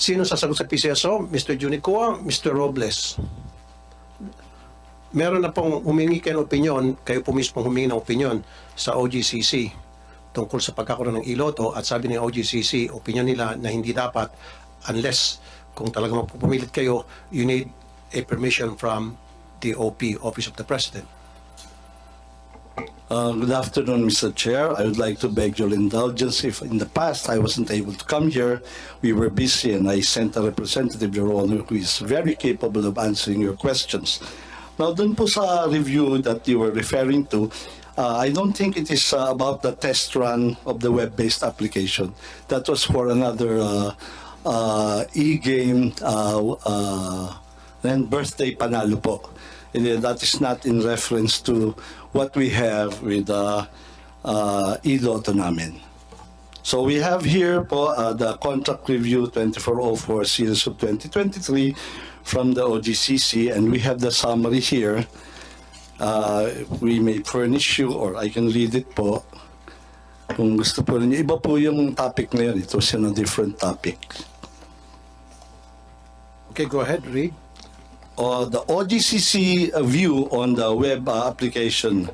Sino sasagot sa Pcso? Mr. Junicoa, Mr. Robles. Meron na pong humingi kayo ng opinyon, kayo po mismo humingi ng opinyon sa OGCC tungkol sa pagkakaroon ng iloto at sabi ng OGCC, opinyon nila na hindi dapat unless kung talagang mapupumilit kayo, you need a permission from the OP, Office of the President. Good afternoon, Mr. Chair. I would like to beg your indulgence if in the past I wasn't able to come here. We were busy and I sent a representative, Your Honor, who is very capable of answering your questions. Now, dun po sa review that you were referring to, I don't think it is about the test run of the web-based application. That was for another e-game and birthday panalo po. And that is not in reference to what we have with e-lotto namin. So we have here po the contract review 2404 series of 2023 from the OGCC, and we have the summary here. We may furnish you, or I can read it po. Kung gusto po ninyo. Iba po yung topic ngayon. Ito was a different topic. Okay, go ahead, read. The OGCC view on the web application.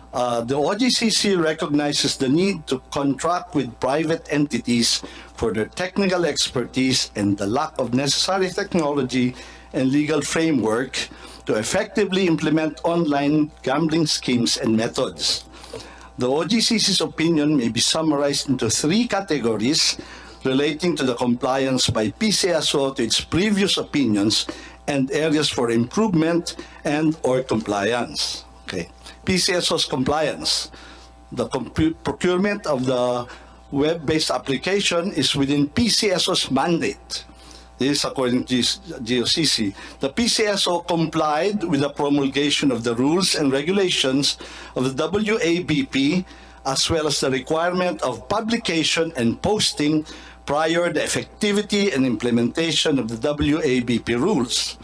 The OGCC recognizes the need to contract with private entities for their technical expertise and the lack of necessary technology and legal framework to effectively implement online gambling schemes and methods. The OGCC's opinion may be summarized into three categories relating to the compliance by Pcso to its previous opinions and areas for improvement and or compliance. Okay. Pcso's compliance. The procurement of the web-based application is within Pcso's mandate. This is according to GOCC. The Pcso complied with the promulgation of the rules and regulations of the WABP as well as the requirement of publication and posting prior the effectivity and implementation of the WABP rules.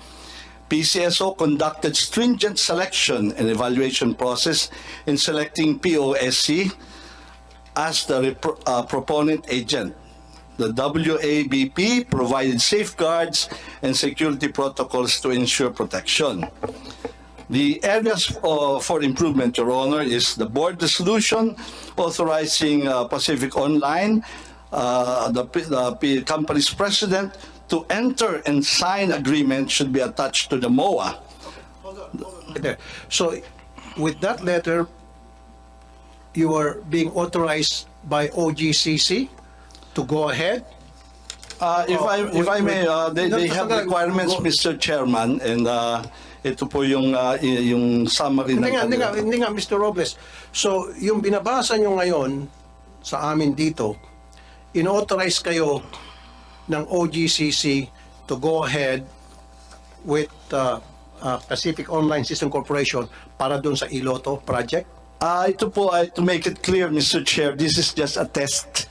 Pcso conducted stringent selection and evaluation process in selecting POSC as the proponent agent. The WABP provided safeguards and security protocols to ensure protection. The areas for improvement, Your Honor, is the board resolution authorizing Pacific Online, the company's president, to enter and sign agreement should be attached to the MOA. There. So, with that letter, you are being authorized by OGCC to go ahead? If I may, they have requirements, Mr. Chairman, and ito po yung summary ng Hindi nga, Mr. Robles. So, yung binabasa nyo ngayon sa amin dito, in-authorize kayo ng OGCC to go ahead with Pacific Online System Corporation para doon sa iloto project? Ito po, to make it clear, Mr. Chair, this is just a test.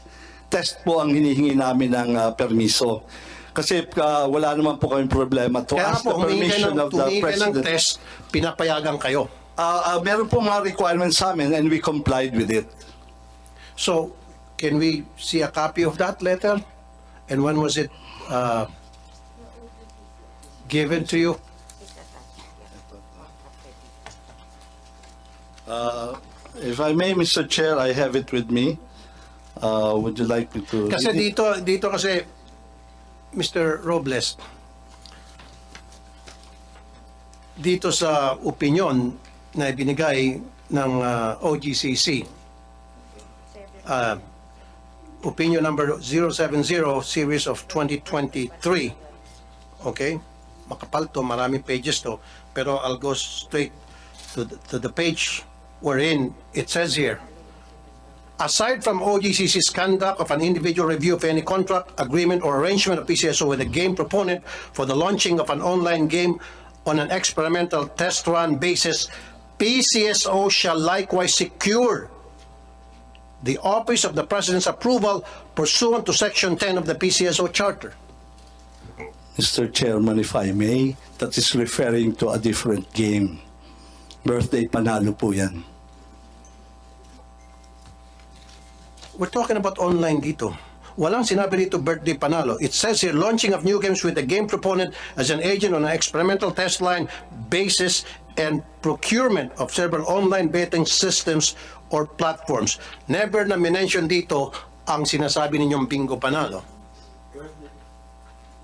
Test po ang hinihingi namin ng permiso. Kasi wala naman po kaming problema to Kaya ask po, the permission of the President. ng test, pinapayagan kayo. Meron po mga requirements sa amin and we complied with it. So, can we see a copy of that letter? And when was it given to you? If I may, Mr. Chair, I have it with me. Would you like me to Kasi read it? dito kasi, Mr. Robles, dito sa opinion na ibinigay ng OGCC, opinion number 070 series of 2023. Okay? Makapal to, maraming pages to, pero I'll go straight to the page wherein it says here, aside from OGCC's conduct of an individual review of any contract, agreement, or arrangement of Pcso with a game proponent for the launching of an online game on an experimental test run basis, Pcso shall likewise secure the Office of the President's approval pursuant to Section 10 of the Pcso Charter. Mr. Chairman, if I may, that is referring to a different game. Birthday panalo po yan. We're talking about online dito. Walang sinabi dito birthday panalo. It says here, launching of new games with the game proponent as an agent on an experimental test line basis and procurement of several online betting systems or platforms. Never na minention dito ang sinasabi ninyong bingo panalo.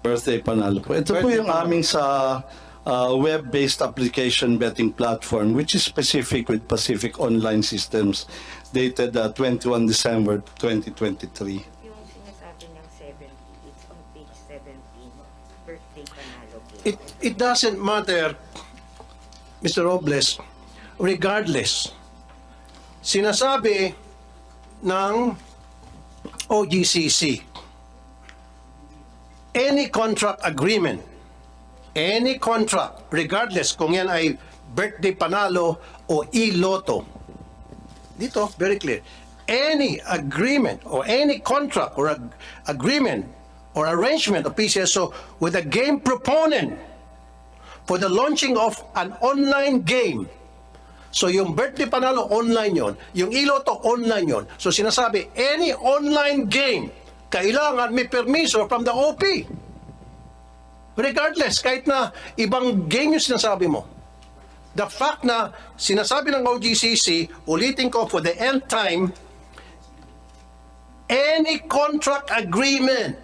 Birthday panalo po. Ito po Birthday yung panalo. aming sa web-based application betting platform which is specific with Pacific Online Systems dated 21 December 2023. Yung sinasabi niyang 70, it's on page 17, birthday panalo game. It doesn't matter, Mr. Robles, regardless. Sinasabi ng OGCC, any contract agreement, regardless kung yan ay birthday panalo o e-lotto, dito, very clear, any agreement or any contract or agreement or arrangement of Pcso with a game proponent for the launching of an online game. So yung birthday panalo, online yon. Yung e-lotto, online yon. So sinasabi, any online game, kailangan may permiso from the OP. Regardless, kahit na ibang game yung sinasabi mo. The fact na sinasabi ng OGCC, ulitin ko for the nth time, any contract agreement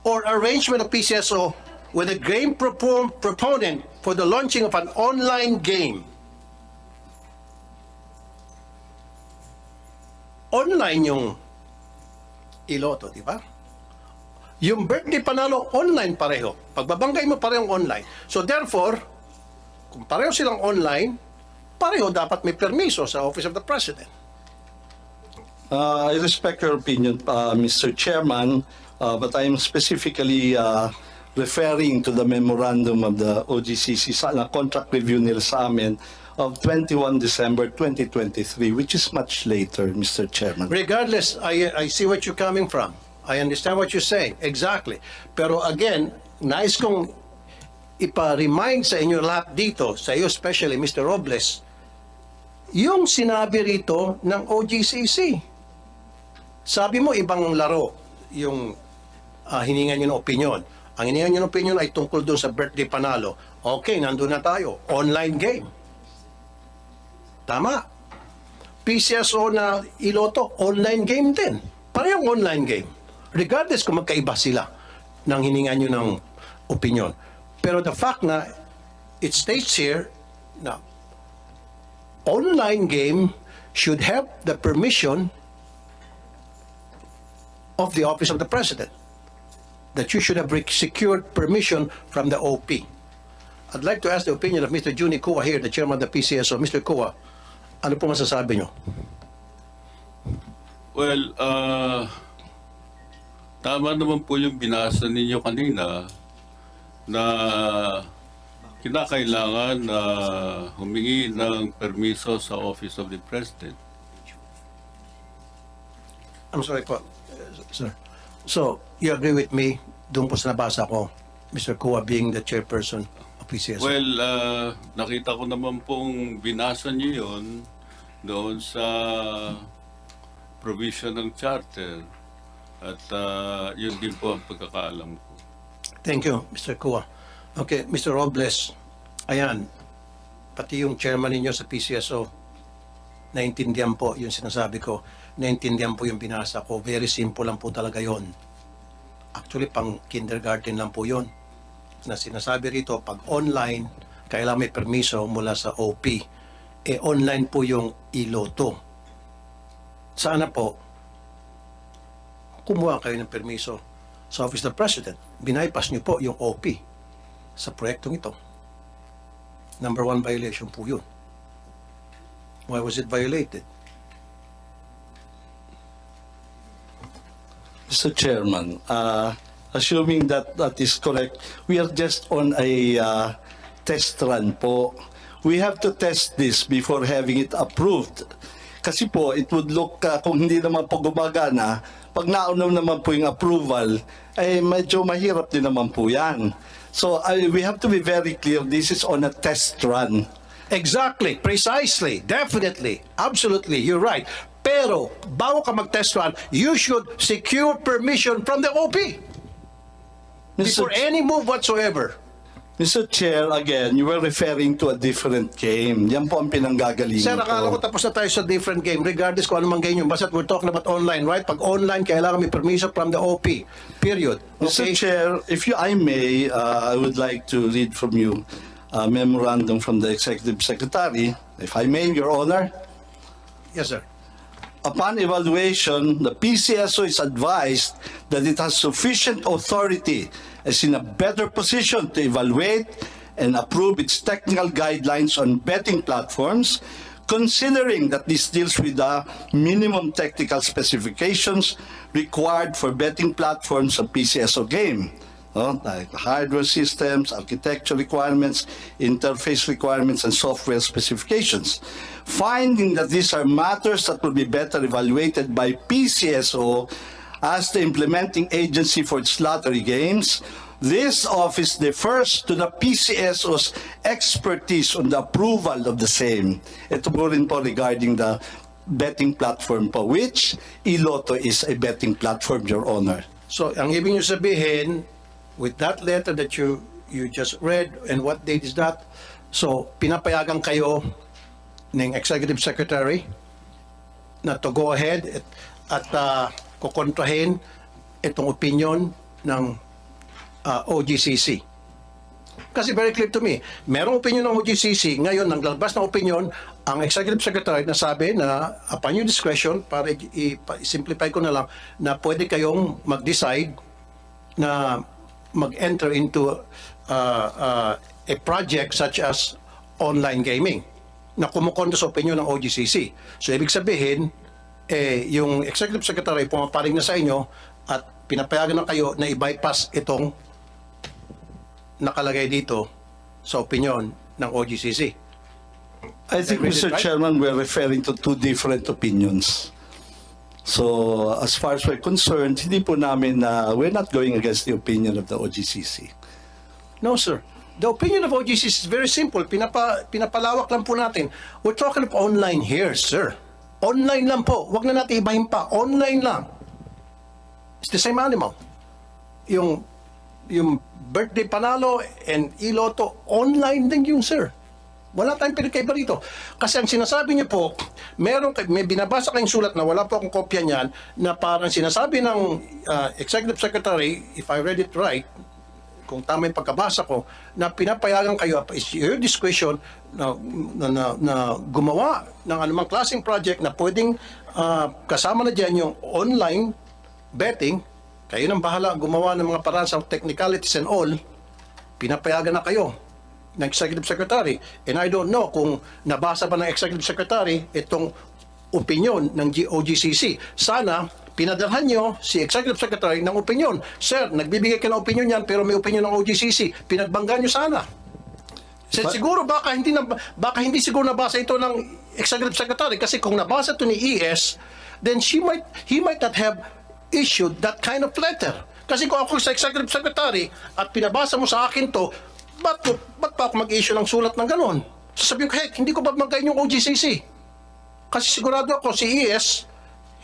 or arrangement of PCSO with a game proponent for the launching of an online game. Online yung iloto, di ba? Yung birthday panalo, online pareho. Pagbabanggay mo parehong online. So therefore, kung pareho silang online, pareho dapat may permiso sa Office of the President. I respect your opinion, Mr. Chairman, but I'm specifically referring to the memorandum of the OGCC sa contract review nila sa amin of 21 December 2023, which is much later, Mr. Chairman. Regardless, I see what you're coming from. I understand what you're saying. Exactly. Pero again, nais kong ipa-remind sa inyo lahat dito, sa iyo especially, Mr. Robles, yung sinabi rito ng OGCC. Sabi mo, ibang laro yung hiningan nyo ng opinion. Ang hiningan nyo ng opinion ay tungkol doon sa birthday panalo. Okay, nandun na tayo. Online game. Tama. PCSO na iloto, online game din. Parehong online game. Regardless kung magkaiba sila ng hiningan nyo ng opinion. Pero the fact na it states here na online game should have the permission of the Office of the President. That you should have secured permission from the OP. I'd like to ask the opinion of Mr. Juni Kua here, the chairman of the PCSO. Mr. Kua, ano po masasabi nyo? Well, tama naman po yung binasa ninyo kanina na kinakailangan na humingi ng permiso sa Office of the President. I'm sorry po, sir. So, you agree with me doon po sa nabasa ko, Mr. Kua being the chairperson of PCSO? Well, nakita ko naman pong binasa niyo yun doon sa provision ng charter. At yun din po ang pagkakaalam ko. Thank you, Mr. Kua. Okay, Mr. Robles, ayan, pati yung chairman ninyo sa PCSO, naintindihan po yung sinasabi ko, naintindihan po yung binasa ko, very simple lang po talaga yon. Actually, pang kindergarten lang po yon. Na sinasabi rito, pag online, kailangan may permiso mula sa OP. Online po yung iloto. Sana po, kumuha kayo ng permiso sa Office of the President. Binaypas niyo po yung OP sa proyektong ito. Number 1 violation po yun. Why was it violated? Mr. Chairman, assuming that that is correct, we are just on a test run po. We have to test this before having it approved. Kasi po, it would look, kung hindi naman po gumagana, pag naunaw naman po yung approval, ay medyo mahirap din naman po yan. So we have to be very clear, this is on a test run. Exactly, precisely, definitely, absolutely, you're right. Pero, bago ka mag-test run, you should secure permission from the OP before any move whatsoever. Mr. Chair, again, you were referring to a different game. Yan po ang pinanggagalingan Sir, akala ko tapos na tayo sa different game, regardless kung anumang game yun. Basta we're talking about online, right? Pag online, kailangan may permission from the OP. Period. Mr. Okay? Chair, if I may, I would like to read from you a memorandum from the Executive Secretary. If I may, Your Honor. Yes, sir. Upon evaluation, the Pcso is advised that it has sufficient authority, is in a better position to evaluate and approve its technical guidelines on betting platforms, considering that this deals with the minimum technical specifications required for betting platforms of Pcso game. Like hardware systems, architecture requirements, interface requirements, and software specifications. Finding that these are matters that will be better evaluated by Pcso as the implementing agency for its lottery games, this office defers to the PCSO's expertise on the approval of the same. Ito po rin po regarding the betting platform po, which Lotto is a betting platform, Your Honor. So, ang ibig nyo sabihin, with that letter that you just read, and what date is that? So, pinapayagan kayo ng Executive Secretary na to go ahead at kukontrahin itong opinion ng OGCC. Kasi very clear to me, merong opinion ng OGCC, ngayon naglalabas ng opinion ang Executive Secretary na sabi na upon your discretion, para i-simplify ko na lang, na pwede kayong mag-decide na mag-enter into a project such as online gaming na kumukontra sa opinion ng OGCC. So ibig sabihin, yung Executive Secretary pumaparing na sa inyo at pinapayagan na kayo na i-bypass itong nakalagay dito sa opinion ng OGCC. I think, read it Mr. right? Chairman, we're referring to two different opinions. So, as far as we're concerned, hindi po namin we're not going against the opinion of the OGCC. No, sir. The opinion of OGCC is very simple. Pinapalawak lang po natin. We're talking of online here, sir. Online lang po. Huwag na natin ibahin pa. Online lang. It's the same animal. Yung birthday panalo and Lotto, online din yun, sir. Wala tayong pinagkaiba rito. Kasi ang sinasabi niyo po, may binabasa kayong sulat na wala po akong kopya niyan, na parang sinasabi ng Executive Secretary, if I read it right, kung tama yung pagkabasa ko, na pinapayagan kayo, is your discretion na gumawa ng anumang klaseng project na pwedeng kasama na dyan yung online betting. Kayo nang bahala gumawa ng mga paraan sa technicalities and all, pinapayagan na kayo ng Executive Secretary. And I don't know kung nabasa ba ng Executive Secretary itong opinion ng OGCC. Sana pinadalhan nyo si Executive Secretary ng opinion. Sir, nagbibigay ka ng opinion yan pero may opinion ng OGCC. Pinagbanggaan nyo sana. Siguro baka hindi siguro nabasa ito ng Executive Secretary kasi kung nabasa ito ni ES, then he might not have issued that kind of letter. Kasi kung ako sa Executive Secretary at pinabasa mo sa akin to, ba't pa ako mag-issue ng sulat ng ganon? Sasabihin ko, heck, hindi ko ba magayin yung OGCC? Kasi sigurado ako si ES,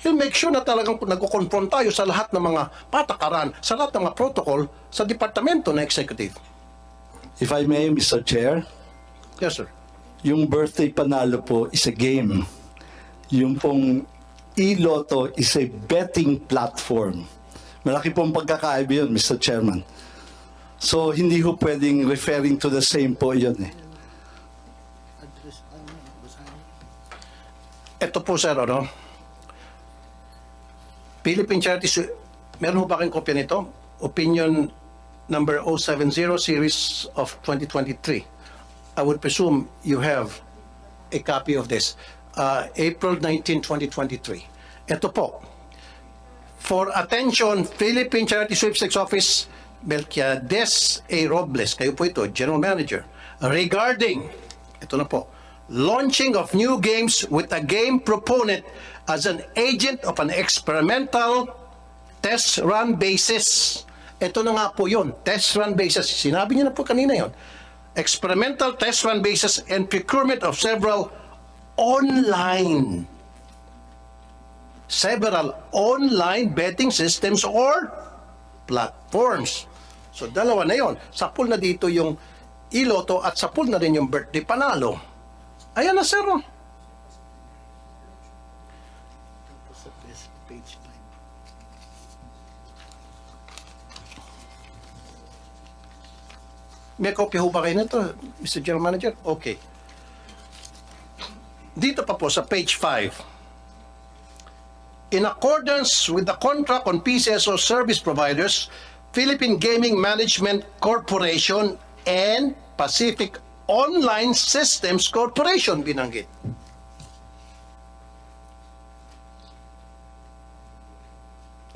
he'll make sure na talagang nagko-confront tayo sa lahat ng mga patakaran, sa lahat ng mga protocol sa departamento na executive. If I may, Mr. Chair, Yes, sir. yung birthday panalo po is a game. Yung pong Lotto is a betting platform. Malaki pong pagkakaiba yun, Mr. Chairman. So, hindi ho pwedeng referring to the same po yun eh. Ito po, sir, ano? Philippine Charities, meron ho ba kayong kopya nito? Opinion number 070 series of 2023. I would presume you have a copy of this. April 19, 2023. Ito po. For attention, Philippine Charity Sweepstakes Office, Melquiades A. Robles, kayo po ito, General Manager, regarding, ito na po, launching of new games with a game proponent as an agent of an experimental test run basis. Ito na nga po yun, test run basis. Sinabi niyo na po kanina yun. Experimental test run basis and procurement of several online several online betting systems or platforms. So dalawa na yon. Sa pool na dito yung iLotto at sa pool na rin yung birthday panalo. Ayan na, sir. May kopya ho ba kayo nito, Mr. General Manager? Okay. Dito pa po sa page 5. In accordance with the contract on Pcso service providers, Philippine Gaming Management Corporation and Pacific Online Systems Corporation binanggit.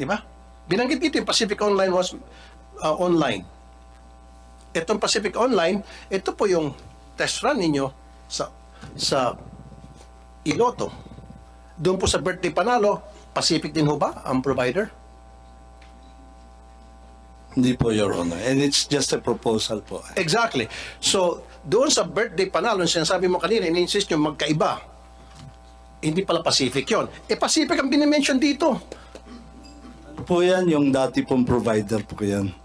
Di ba? Binanggit dito yung Pacific Online was online. Itong Pacific Online, ito po yung test run ninyo sa iLotto. Doon po sa birthday panalo, Pacific din ho ba ang provider? Hindi po, Your Honor. And it's just a proposal po. Exactly. So, doon sa birthday panalo, sinasabi mo kanina, in-insist nyo magkaiba. Hindi pala Pacific yon. Pacific ang binimension dito. Ano po yan? Yung dati pong provider po yan.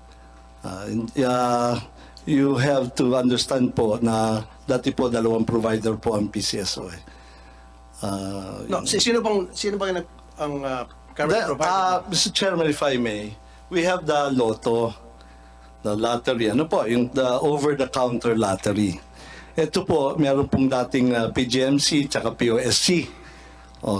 You have to understand po na dati po dalawang provider po ang PCSO. No, sino bang ang current provider? Mr. Chairman, if I may, we have the Lotto, the lottery, ano po, yung the over-the-counter lottery. Ito po, meron pong dating PGMC tsaka POSC.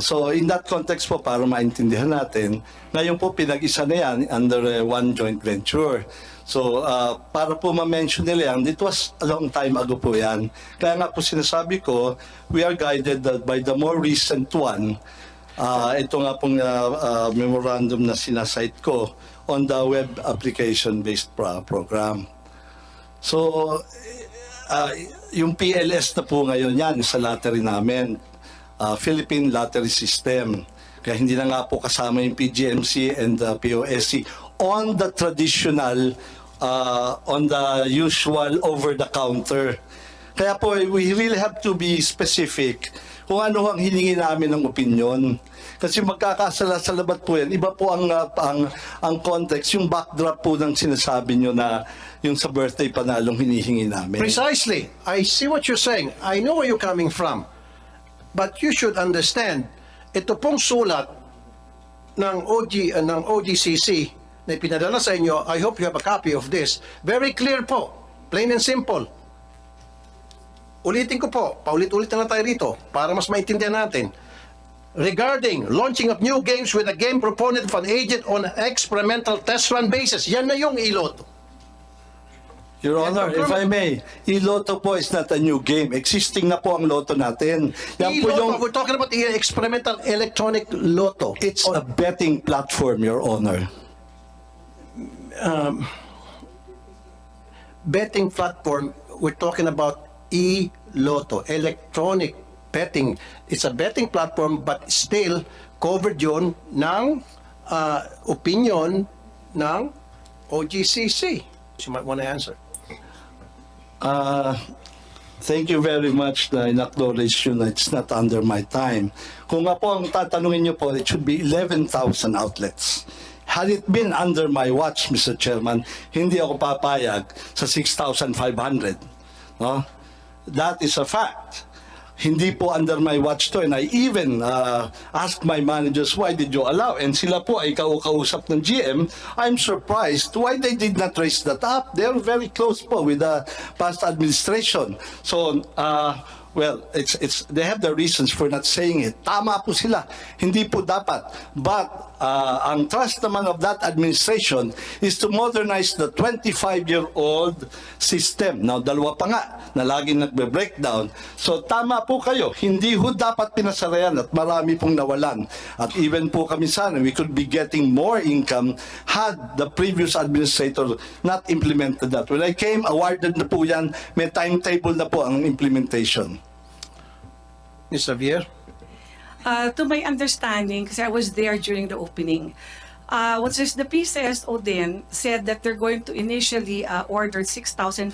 So in that context po, para maintindihan natin, ngayon po pinag-isa na yan under one joint venture. So para po ma-mention nila yan, it was a long time ago po yan. Kaya nga po sinasabi ko, we are guided by the more recent one. Ito nga pong memorandum na sinasite ko on the web application-based program. So yung PLS na po ngayon yan sa lottery namin, Philippine Lottery System. Kaya hindi na nga po kasama yung PGMC and POSC on the traditional, on the usual over-the-counter. Kaya po, we really have to be specific kung ano ang hiningi namin ng opinion. Kasi magkakasalabat po yan. Iba po ang context, yung backdrop po ng sinasabi nyo na yung sa birthday panalong hinihingi namin. Precisely. I see what you're saying. I know where you're coming from. But you should understand, ito pong sulat ng OGCC na ipinadala sa inyo, I hope you have a copy of this. Very clear po, plain and simple. Ulitin ko po, paulit-ulit na tayo rito para mas maintindihan natin. Regarding launching of new games with a game proponent of an agent on experimental test run basis. Yan na yung iLotto. Your Honor, if I may, iLotto po is not a new game. Existing na po ang Lotto natin. Yan po yung, We're talking about the experimental electronic Lotto. it's a betting platform, Your Honor. Betting platform, we're talking about iLotto, electronic betting. It's a betting platform but still covered yun ng opinion ng OGCC. You might want to answer. Thank you very much na in-acknowledge you na it's not under my time. Kung nga po ang tatanungin niyo po, it should be 11,000 outlets. Had it been under my watch, Mr. Chairman, hindi ako papayag sa 6,500. No? That is a fact. Hindi po under my watch to, and I even asked my managers, why did you allow? And sila po ay kausap ng GM. I'm surprised why they did not raise that up. They're very close po with the past administration. So, well, they have the reasons for not saying it. Tama po sila. Hindi po dapat. But ang trust naman of that administration is to modernize the 25-year-old system. Now, dalawa pa nga na laging nagbe-breakdown. So, tama po kayo. Hindi ho dapat pinasarayan at marami pong nawalan. At even po kami sana, we could be getting more income had the previous administrator not implemented that. When I came, awarded na po yan. May timetable na po ang implementation. Ms. Javier? To my understanding, because I was there during the opening, What's this? The Pcso then said that they're going to initially order 6,500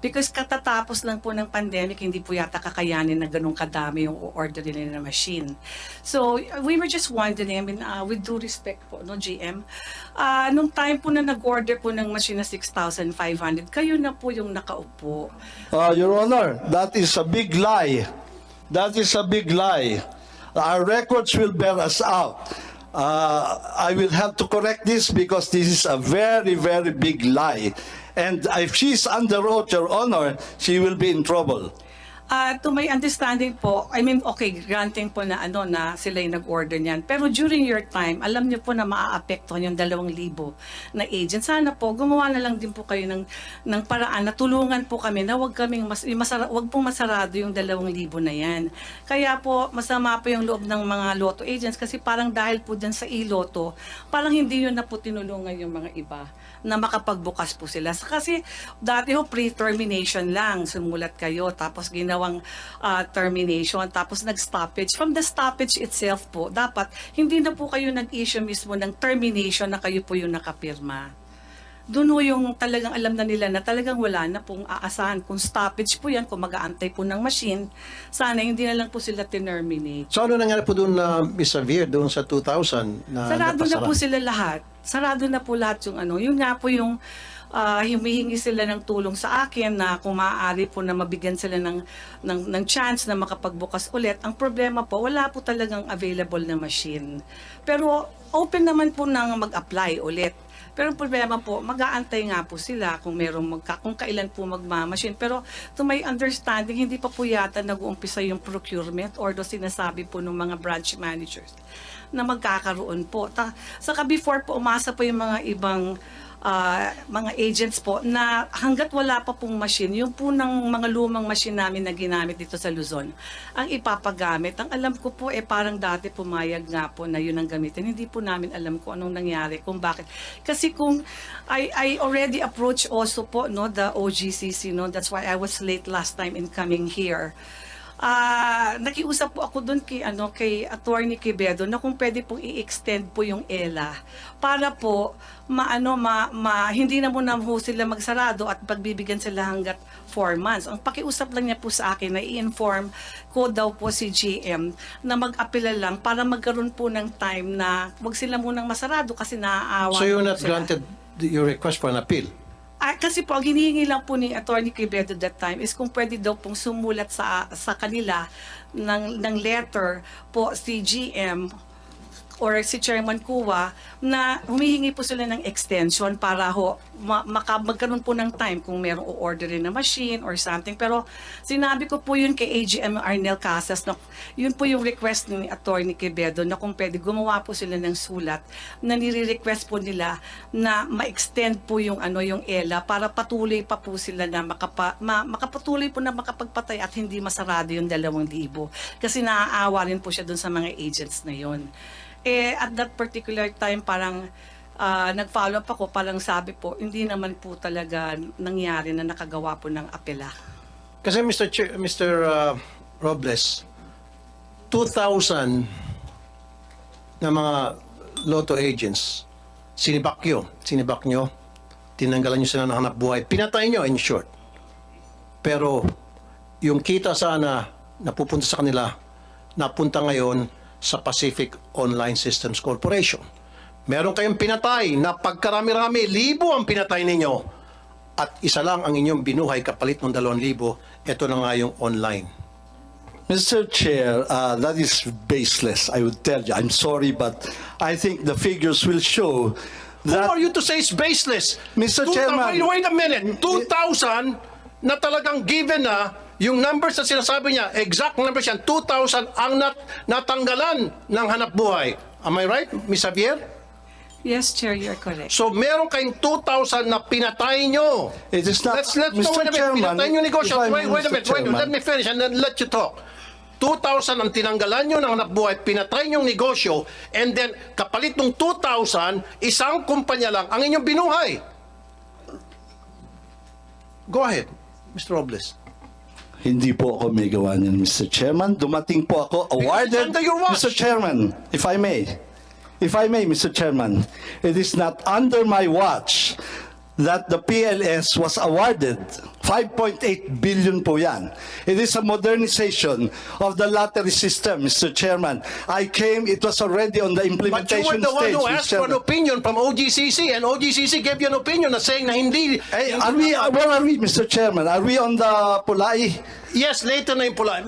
because katatapos lang po ng pandemic, hindi po yata kakayanin na ganun kadami yung order nila na machine. So we were just wondering, I mean, with due respect po, no, GM, nung time po na nag-order po ng machine na 6,500, kayo na po yung nakaupo. Your Honor, that is a big lie. That is a big lie. Our records will bear us out. I will have to correct this because this is a very, very big lie. And if she's under oath, Your Honor, she will be in trouble. To my understanding po, I mean, okay, granting po na na sila yung nag-order niyan. Pero during your time, alam niyo po na maaapektuhan yung 2,000 na agent. Sana po, gumawa na lang din po kayo ng paraan na tulungan po kami na wag pong masarado yung 2,000 na yan. Kaya po, masama po yung loob ng mga Lotto agents kasi parang dahil po dyan sa e-Lotto, parang hindi yun na po tinulungan yung mga iba na makapagbukas po sila. Kasi dati ho pre-termination lang, sumulat kayo, tapos ginawang termination, tapos nag-stoppage. From the stoppage itself po, dapat hindi na po kayo nag-issue mismo ng termination na kayo po yung nakapirma. Doon ho yung talagang alam na nila na talagang wala na pong aasahan. Kung stoppage po yan, kung mag-aantay po ng machine, sana hindi na lang po sila terminate. So ano nangyari po doon na Miss Xavier, doon sa 2,000 na Sarado na napasara? po sila lahat. Sarado na po lahat yung Yun nga po yung humihingi sila ng tulong sa akin na kung maaari po na mabigyan sila ng chance na makapagbukas ulit. Ang problema po, wala po talagang available na machine. Pero open naman po nang mag-apply ulit. Pero ang problema po, mag-aantay nga po sila kung kung kailan po magmamachine. Pero to my understanding, hindi pa po yata nag-uumpisa yung procurement or do sinasabi po ng mga branch managers na magkakaroon po. Saka before po, umasa po yung mga ibang mga agents po na hanggat wala pa pong machine, yung po ng mga lumang machine namin na ginamit dito sa Luzon, ang ipapagamit. Ang alam ko po, parang dati pumayag nga po na yun ang gamitin. Hindi po namin alam kung anong nangyari, kung bakit. Kasi kung I already approached also po the OGCC, that's why I was late last time in coming here. Nakiusap po ako doon kay Attorney Quevedo na kung pwede pong i-extend po yung ELA para po hindi na muna ho sila magsarado at pagbibigyan sila hanggat 4 months. Ang pakiusap lang niya po sa akin na i-inform ko daw po si GM na mag-apela lang para magkaroon po ng time na wag sila munang masarado kasi naaawa. So you're po not sila. granted your request for an appeal? Kasi po, ang hinihingi lang po ni Attorney Quevedo that time is kung pwede daw pong sumulat sa kanila ng letter po si GM or si Chairman Kuwa na humihingi po sila ng extension para magkaroon po ng time kung merong o-orderin na machine or something. Pero sinabi ko po yun kay AGM Arnel Casas na yun po yung request ni Attorney Quevedo na kung pwede gumawa po sila ng sulat na nire-request po nila na ma-extend po yung yung ELA para patuloy pa po sila na makapatuloy po na makapagpatay at hindi masarado yung 2,000 kasi naaawa rin po siya dun sa mga agents na yun. At that particular time, parang nag-follow up ako, parang sabi po, hindi naman po talaga nangyari na nakagawa po ng apela. Kasi Mr. Robles, 2,000 na mga Lotto agents, sinibak nyo, tinanggalan nyo sila ng hanap buhay, pinatay nyo in short. Pero yung kita sana napupunta sa kanila, napunta ngayon sa Pacific Online Systems Corporation. Meron kayong pinatay na pagkarami-rami, 1,000 ang pinatay ninyo. At isa lang ang inyong binuhay kapalit ng 2,000. Ito na nga yung online. Mr. Chair, that is baseless, I would tell you. I'm sorry, but I think the figures will show Who that... are you to say it's baseless? Mr. Chairman. Wait a minute. 2,000 na talagang given na yung numbers na sinasabi niya, exact numbers yan, 2,000 ang natanggalan ng hanap buhay. Am I right, Ms. Xavier? Yes, Chair, you're correct. So meron kayong 2,000 na pinatay nyo. It is not... Let's Mr. wait a minute. Chairman, Pinatay nyo negosyo. if I may, Wait a Mr. minute. Chairman. Let me finish and then let you talk. 2,000 ang tinanggalan nyo ng hanap buhay, pinatay nyong negosyo, and then kapalit ng 2,000, isang kumpanya lang ang inyong binuhay. Go ahead, Mr. Robles. Hindi po ako may gawa niyan, Mr. Chairman. Dumating po ako awarded, under your watch. Mr. Chairman, if I may. If I may, Mr. Chairman, it is not under my watch that the PLS was awarded 5.8 billion po yan. It is a modernization of the lottery system, Mr. Chairman. I came, it was already on the But you implementation were the one stage, who Mr. asked for an Chairman. opinion from OGCC, and OGCC gave you an opinion na saying na hindi. Hey, where are we, Mr. Chairman? Are we on the Pulai? Yes, later na yung pula.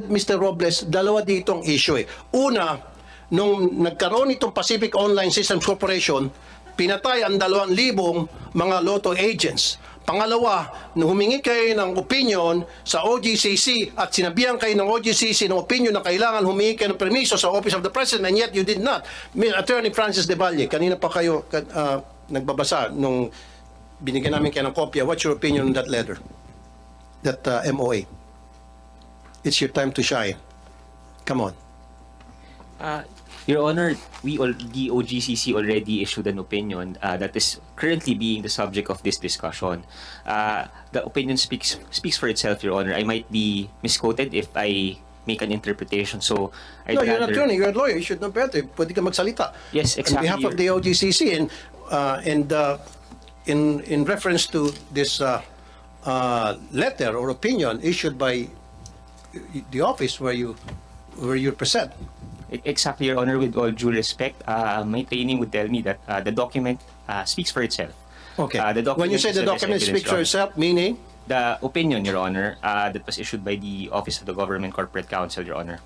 Mr. Robles, dalawa ditong issue eh. Una, nung nagkaroon itong Pacific Online Systems Corporation, pinatay ang 2,000 mga Lotto agents. Pangalawa, nung humingi kayo ng opinion sa OGCC at sinabihan kayo ng OGCC ng opinion na kailangan humingi kayo ng permiso sa Office of the President, and yet you did not. Attorney Francis De Valle, kanina pa kayo nagbabasa nung binigyan namin kayo ng kopya. What's your opinion on that letter? That MOA? It's your time to shine. Come on. Your Honor, the OGCC already issued an opinion that is currently being the subject of this discussion. The opinion speaks for itself, Your Honor. I might be misquoted if I make an interpretation. So, I'd No, you're an rather- attorney, you're a lawyer, you should know better. Pwede ka magsalita. Yes, exactly. On behalf of the OGCC and in reference to this letter or opinion issued by the office where you present. Exactly, Your Honor. With all due respect, my training would tell me that the document speaks for itself. Okay. The document When you say is the the best document evidence, speaks Your for Honor. itself, meaning? The opinion, Your Honor, that was issued by the Office of the Government Corporate Counsel, Your Honor.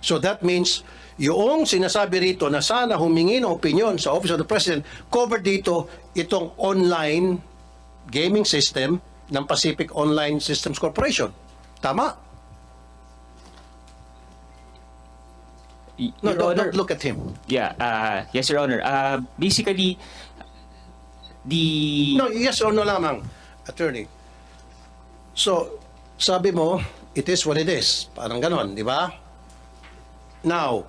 So that means yung sinasabi rito na sana humingi ng opinion sa Office of the President, covered dito itong online gaming system ng Pacific Online Systems Corporation. Tama? No, Your Honor, don't look at him. Yeah, yes, Your Honor. Basically, the... No, yes or no lamang, attorney. So, sabi mo, it is what it is. Parang ganon, di ba? Now,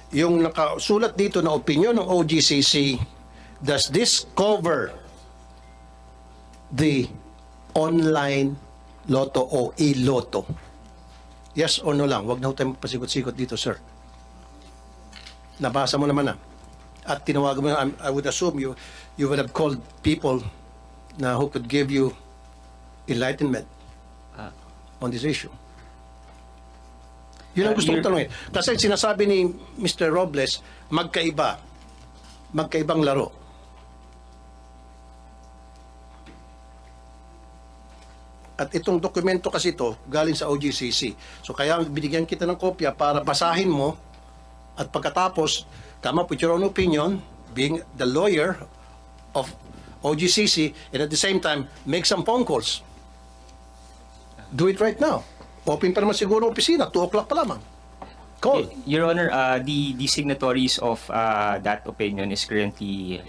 yung nakasulat dito na opinion ng OGCC, does this cover the online Lotto o e-Lotto? Yes or no lang? Huwag na ho tayo magpasikot-sikot dito, sir. Nabasa mo naman na. At tinawagan mo na, I would assume you would have called people na who could give you enlightenment on this issue. Yun ang gusto kong tanongin. Kasi sinasabi ni Mr. Robles, magkaibang laro. At itong dokumento kasi ito, galing sa OGCC. So kaya binigyan kita ng kopya para basahin mo at pagkatapos, come up with your own opinion, being the lawyer of OGCC, and at the same time, make some phone calls. Do it right now. Open pa naman siguro ang opisina, 2 o'clock pa lamang. Call. Your Honor, the signatories of that opinion is currently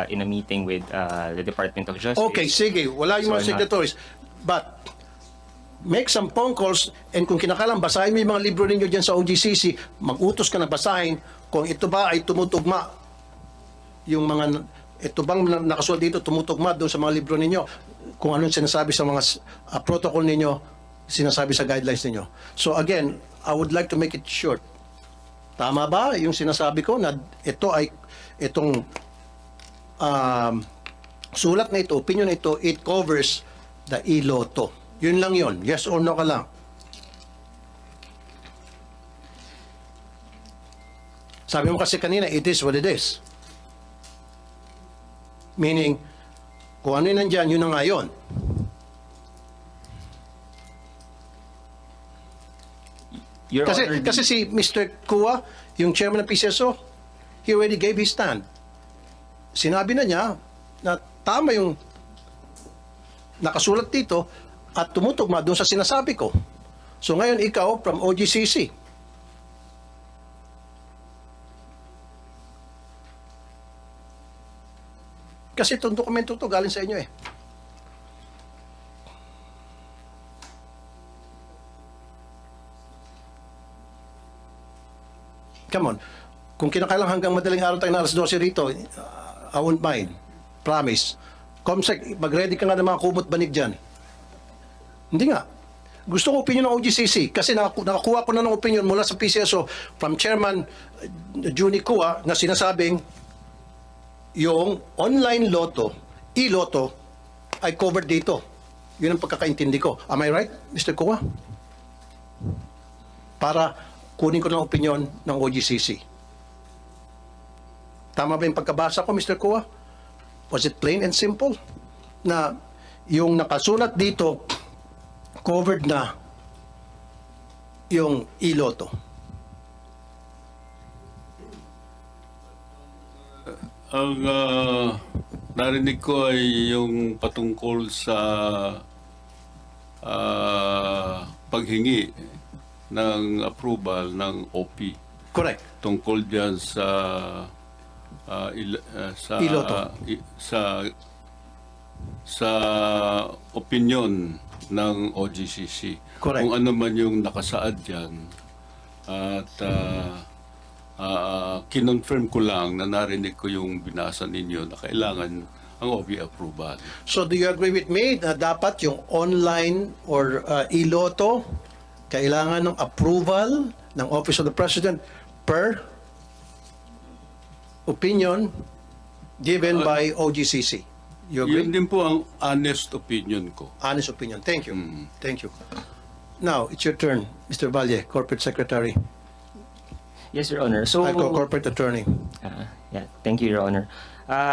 in a meeting with the Department of Justice. Okay, sige. Wala yung mga So, I'm not- signatories. But, make some phone calls and kung kinakailangan, basahin mo yung mga libro ninyo dyan sa OGCC, mag-utos ka na basahin kung ito ba ay tumutugma yung mga, ito bang nakasulat dito tumutugma doon sa mga libro ninyo, kung anong sinasabi sa mga protocol ninyo, sinasabi sa guidelines ninyo. So again, I would like to make it short. Tama ba yung sinasabi ko na itong sulat na ito, opinion na ito, it covers the e-Lotto. Yun lang yun. Yes or no ka lang. Sabi mo kasi kanina, it is what it is. Meaning, kung ano yun nandyan, yun na nga yun. Your Kasi, Honor, kasi si Mr. Kua, yung chairman ng Pcso, he already gave his stand. Sinabi na niya na tama yung nakasulat dito at tumutugma doon sa sinasabi ko. So ngayon ikaw from OGCC. Kasi itong dokumento to galing sa inyo eh. Come on. Kung kinakailangan hanggang madaling araw tayo na alas 12 rito, I won't mind. Promise. Comsec, mag-ready ka nga ng mga kumot banig dyan. Hindi nga. Gusto ko opinion ng OGCC kasi nakakuha ko na ng opinion mula sa Pcso from Chairman Juni Kua na sinasabing yung online lotto, e-lotto, ay covered dito. Yun ang pagkakaintindi ko. Am I right, Mr. Kua? Para kunin ko ng opinion ng OGCC. Tama ba yung pagkabasa ko, Mr. Kua? Was it plain and simple? Na yung nakasulat dito, covered na yung e-lotto. Ang narinig ko ay yung patungkol sa paghingi ng approval ng OP. Correct. Tungkol diyan sa E-lotto. sa opinion ng OGCC. Correct. Kung ano man yung nakasaad diyan at kinonfirm ko lang na narinig ko yung binasa ninyo na kailangan ang OP approval. So do you agree with me na dapat yung online or e-lotto kailangan ng approval ng Office of the President per opinion given by OGCC? You agree? Yun din po ang honest opinion ko. Honest opinion. Thank you. Thank you. Now, it's your turn, Mr. Valle, Corporate Secretary. Yes, Your Honor. So, Corporate Attorney. yeah, thank you, Your Honor.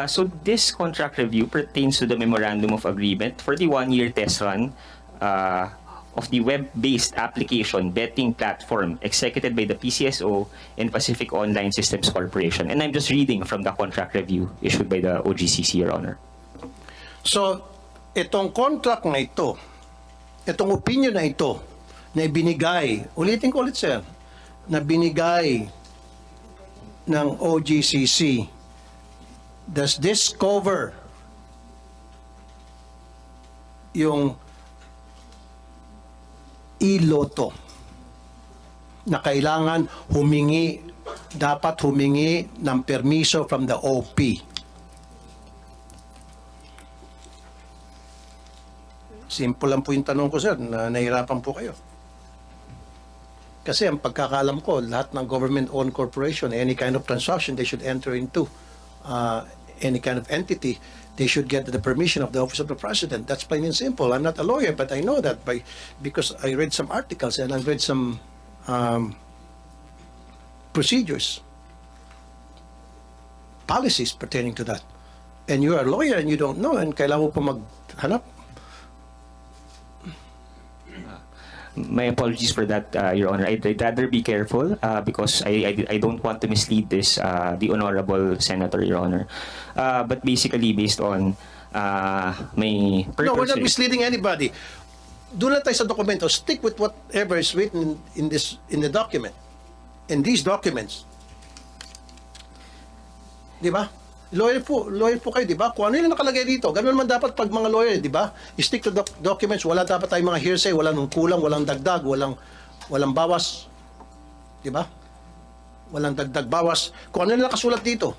So this contract review pertains to the memorandum of agreement for the one-year test run of the web-based application betting platform executed by the Pcso and Pacific Online Systems Corporation. And I'm just reading from the contract review issued by the OGCC, Your Honor. So, itong contract na ito, itong opinion na ito, na ibinigay, ulitin ko ulit, sir, na binigay ng OGCC, does this cover yung e-lotto na kailangan dapat humingi ng permiso from the OP? Simple lang po yung tanong ko, sir, na nahirapan po kayo. Kasi ang pagkakaalam ko, lahat ng government-owned corporation, any kind of transaction they should enter into, any kind of entity, they should get the permission of the Office of the President. That's plain and simple. I'm not a lawyer, but I know that because I read some articles and I've read some procedures, policies pertaining to that. And you are a lawyer and you don't know, and kailangan mo pa maghanap. My apologies for that, Your Honor. I'd rather be careful because I don't want to mislead the Honorable Senator, Your Honor. But basically, based on my purpose... No, we're not misleading anybody. Doon lang tayo sa dokumento. Stick with whatever is written in the document. In these documents. Di ba? Lawyer po kayo, di ba? Kung ano yung nakalagay dito, ganun man dapat pag mga lawyer, di ba? Stick to documents, wala dapat tayong mga hearsay, walang kulang, walang dagdag, walang bawas. Di ba? Walang dagdag, bawas. Kung ano yung nakasulat dito.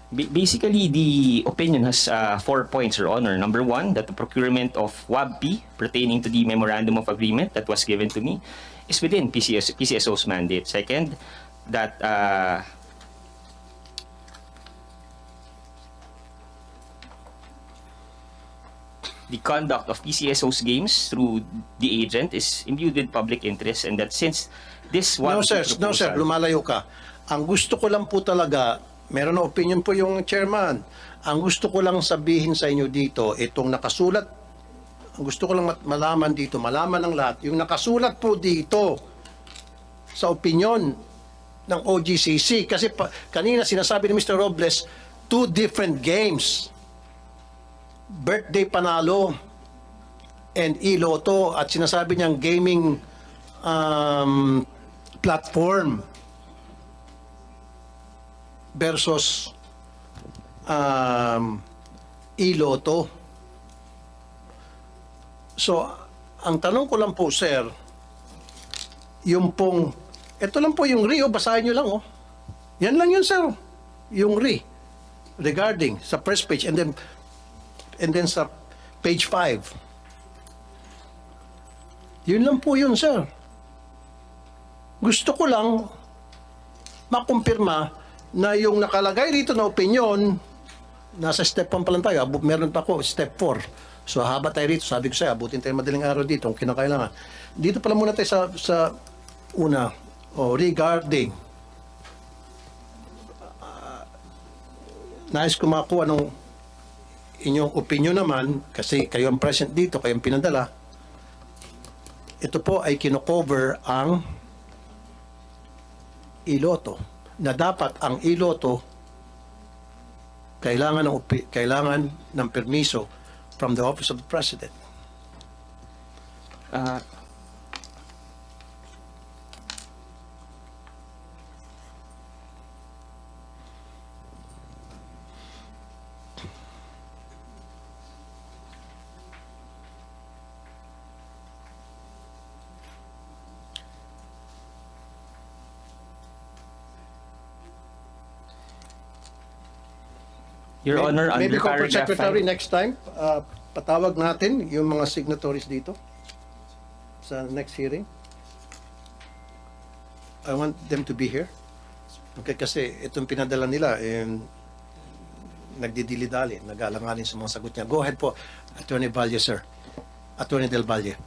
Basically, the opinion has 4 points, Your Honor. Number 1, that the procurement of WABP pertaining to the memorandum of agreement that was given to me is within PCSO's mandate. Second, that the conduct of PCSO's games through the agent is imbued with public interest, and that since this one... No, sir, lumalayo ka. Ang gusto ko lang po talaga, meron na opinion po yung chairman. Ang gusto ko lang sabihin sa inyo dito, itong nakasulat, ang gusto ko lang malaman dito, malaman ng lahat, yung nakasulat po dito sa opinion ng OGCC. Kasi kanina sinasabi ni Mr. Robles, 2 different games. Birthday Panalo and e-lotto, at sinasabi niyang gaming platform versus e-lotto. So, ang tanong ko lang po, sir, yung pong, ito lang po yung RI, basahin nyo lang, Yan lang yun, sir, yung RI. regarding sa first page and then sa page 5. Yun lang po yun, sir. Gusto ko lang makumpirma na yung nakalagay rito na opinion, nasa step 1 pa lang tayo, meron pa ako, step 4. So haba tayo rito, sabi ko sa'yo, abutin tayo madaling araw dito kung kinakailangan. Dito pala muna tayo sa una, regarding. Nais ko makuha ng inyong opinion naman, kasi kayo ang present dito, kayo ang pinadala. Ito po ay kinocover ang iloto, na dapat ang iloto kailangan ng permiso from the Office of the President. Your Honor, Maybe under Corporate paragraph Secretary 5, next time, patawag natin yung mga signatories dito sa next hearing. I want them to be here. Okay, kasi itong pinadala nila, nagdidili-dali, nag-aalanganin sa mga sagot niya. Go ahead po, Attorney Valle, sir. Attorney Del Valle.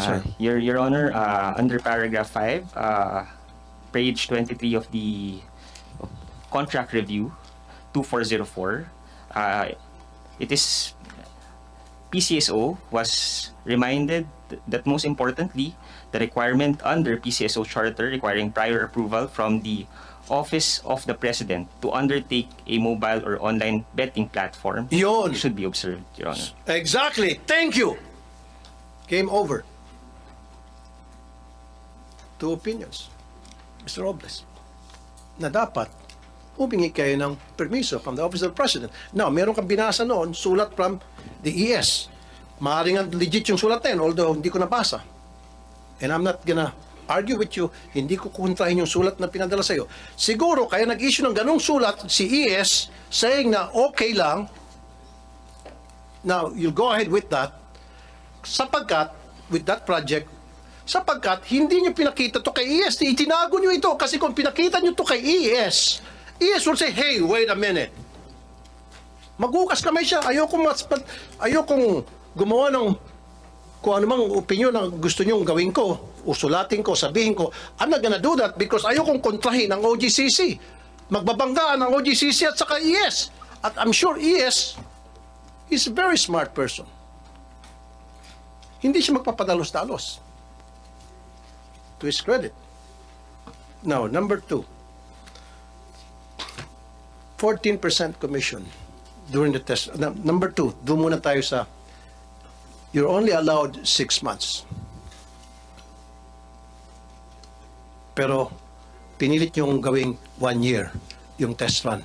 Sir. Your Honor, under paragraph 5, page 23 of the contract review, 2404, it is Pcso was reminded that most importantly, the requirement under Pcso charter requiring prior approval from the Office of the President to undertake a mobile or online betting platform Yun. should be observed, Your Honor. Exactly. Thank you. Game over. Two opinions. Mr. Robles, na dapat humingi kayo ng permiso from the Office of the President. Now, meron kang binasa noon, sulat from the ES. Maaaring nga legit yung sulat na yun, although hindi ko nabasa. And I'm not gonna argue with you, hindi ko kontrahin yung sulat na pinadala sa'yo. Siguro, kaya nag-issue ng ganong sulat si ES saying na okay lang, now, you'll go ahead with that, sapagkat, with that project, sapagkat hindi nyo pinakita to kay ES, itinago nyo ito, kasi kung pinakita nyo to kay ES will say, hey, wait a minute. Maghukas kamay siya. Ayokong gumawa ng kung ano mang opinion na gusto nyong gawin ko, usulatin ko, sabihin ko. I'm not gonna do that because ayokong kontrahin ang OGCC. Magbabanggaan ang OGCC at saka ES. At I'm sure ES is a very smart person. Hindi siya magpapadalos-dalos. To his credit. Now, number 2. 14% commission during the test. Number 2, doon muna tayo sa you're only allowed 6 months. Pero pinilit yung gawing 1 year yung test run.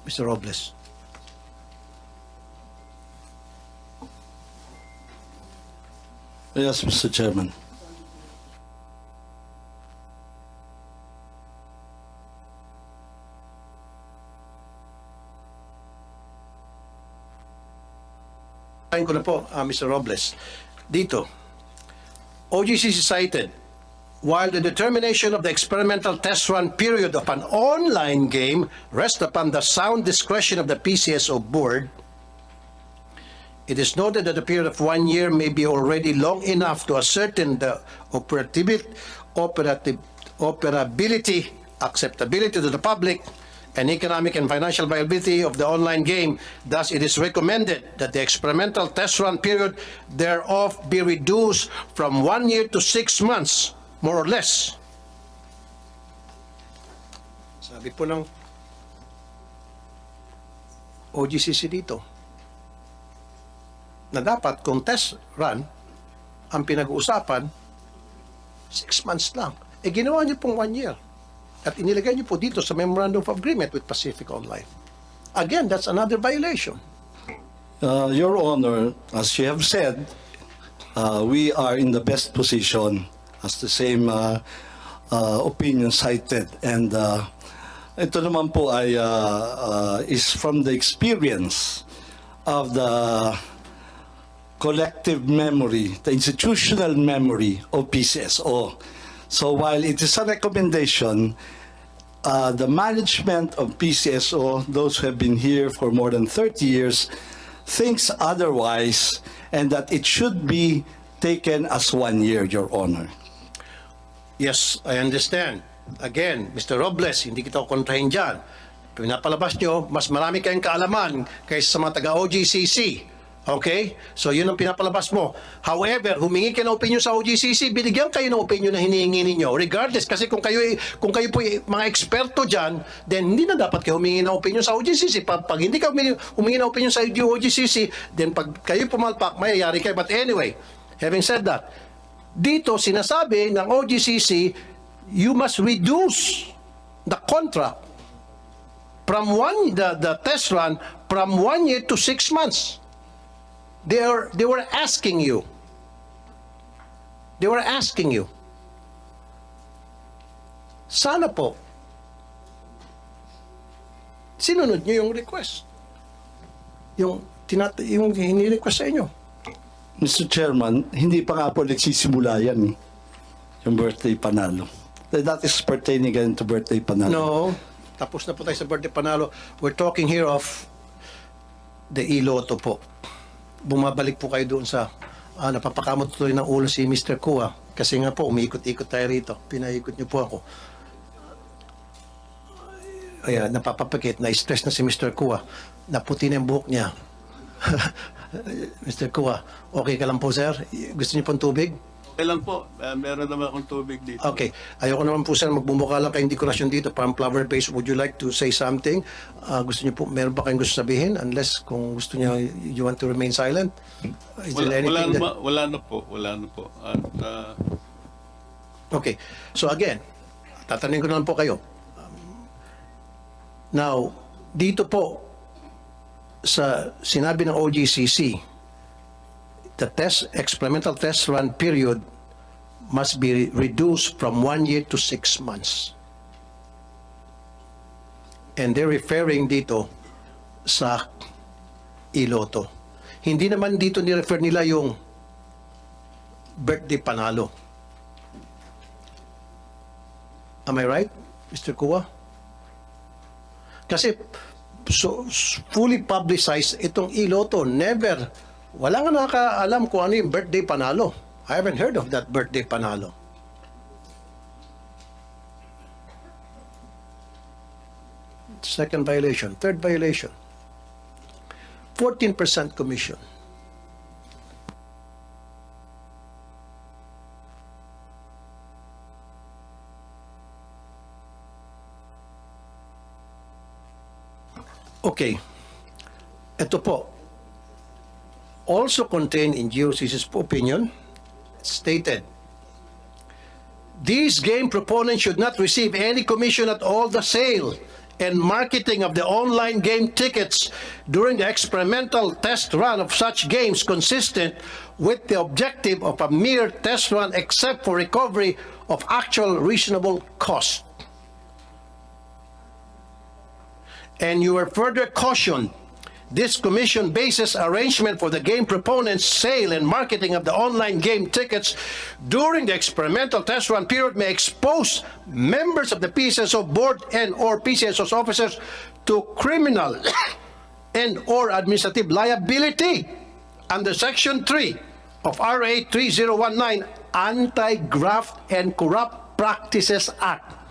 Mr. Robles. Yes, Mr. Chairman. Ko na po, Mr. Robles. Dito, OGCC cited, while the determination of the experimental test run period of an online game rests upon the sound discretion of the Pcso board, it is noted that a period of 1 year may be already long enough to ascertain the operability, acceptability to the public, and economic and financial viability of the online game. Thus, it is recommended that the experimental test run period thereof be reduced from 1 year to 6 months, more or less. Sabi po ng OGCC dito, na dapat kung test run, ang pinag-uusapan, 6 months lang. Eh, ginawa niyo pong 1 year. At inilagay niyo po dito sa Memorandum of Agreement with Pacific Online. Again, that's another violation. Your Honor, as you have said, we are in the best position as the same opinion cited. And Ito naman po ay is from the experience of the collective memory, the institutional memory of Pcso. So while it is a recommendation, the management of Pcso, those who have been here for more than 30 years, thinks otherwise, and that it should be taken as 1 year, Your Honor. Yes, I understand. Again, Mr. Robles, hindi kita kontrahin dyan. Pinapalabas nyo, mas marami kayong kaalaman kaysa sa mga taga-OGCC. Okay? So yun ang pinapalabas mo. However, humingi kayo ng opinion sa OGCC, binigyan kayo ng opinion na hinihingi ninyo. Regardless, kasi kung kayo po mga eksperto dyan, then hindi na dapat kayo humingi ng opinion sa OGCC. Pag hindi ka humingi ng opinion sa OGCC, then pag kayo pumalpak, mayayari kayo. But anyway, having said that, dito sinasabi ng OGCC, you must reduce the contract from the test run from 1 year to 6 months. They were asking you. They were asking you. Sana po sinunod niyo yung request. Yung hini-request sa inyo. Mr. Chairman, hindi pa nga po nagsisimula yan, yung birthday panalo. That is pertaining again to birthday panalo. No, tapos na po tayo sa birthday panalo. We're talking here of the Lotto po. Bumabalik po kayo doon sa napapakamot tuloy ng ulo si Mr. Kua. Kasi nga po, umiikot-ikot tayo rito. Pinaikot niyo po ako. Ayan, napapapakit, na-stress na si Mr. Kua. Naputi na yung buhok niya. Mr. Kua, okay ka lang po, sir? Gusto niyo pong tubig? Okay lang po. Meron naman akong tubig dito. Okay. Ayoko naman po, sir, magbumukha lang kayong dekorasyon dito, parang flower base. Would you like to say something? Gusto niyo po, meron ba kayong gusto sabihin? Unless kung gusto niyo, you want to remain silent? Is there anything Wala na po. At, Okay. So again, tatanungin ko na lang po kayo. Now, dito po, sa sinabi ng OGCC, the experimental test run period must be reduced from 1 year to 6 months. And they're referring dito sa Lotto. Hindi naman dito ni-refer nila yung birthday panalo. Am I right, Mr. Kua? Kasi so fully publicized itong Lotto. Never, wala nga nakaalam kung ano yung birthday panalo. I haven't heard of that birthday panalo. Second violation. Third violation. 14% commission. Okay. Ito po. Also contained in GOCC's opinion, stated, these game proponents should not receive any commission at all the sale and marketing of the online game tickets during the experimental test run of such games consistent with the objective of a mere test run except for recovery of actual reasonable cost. And you are further cautioned, this commission bases arrangement for the game proponents' sale and marketing of the online game tickets during the experimental test run period may expose members of the Pcso board and or Pcso's officers to criminal and or administrative liability under Section 3 of RA 3019 Anti-Graft and Corrupt Practices Act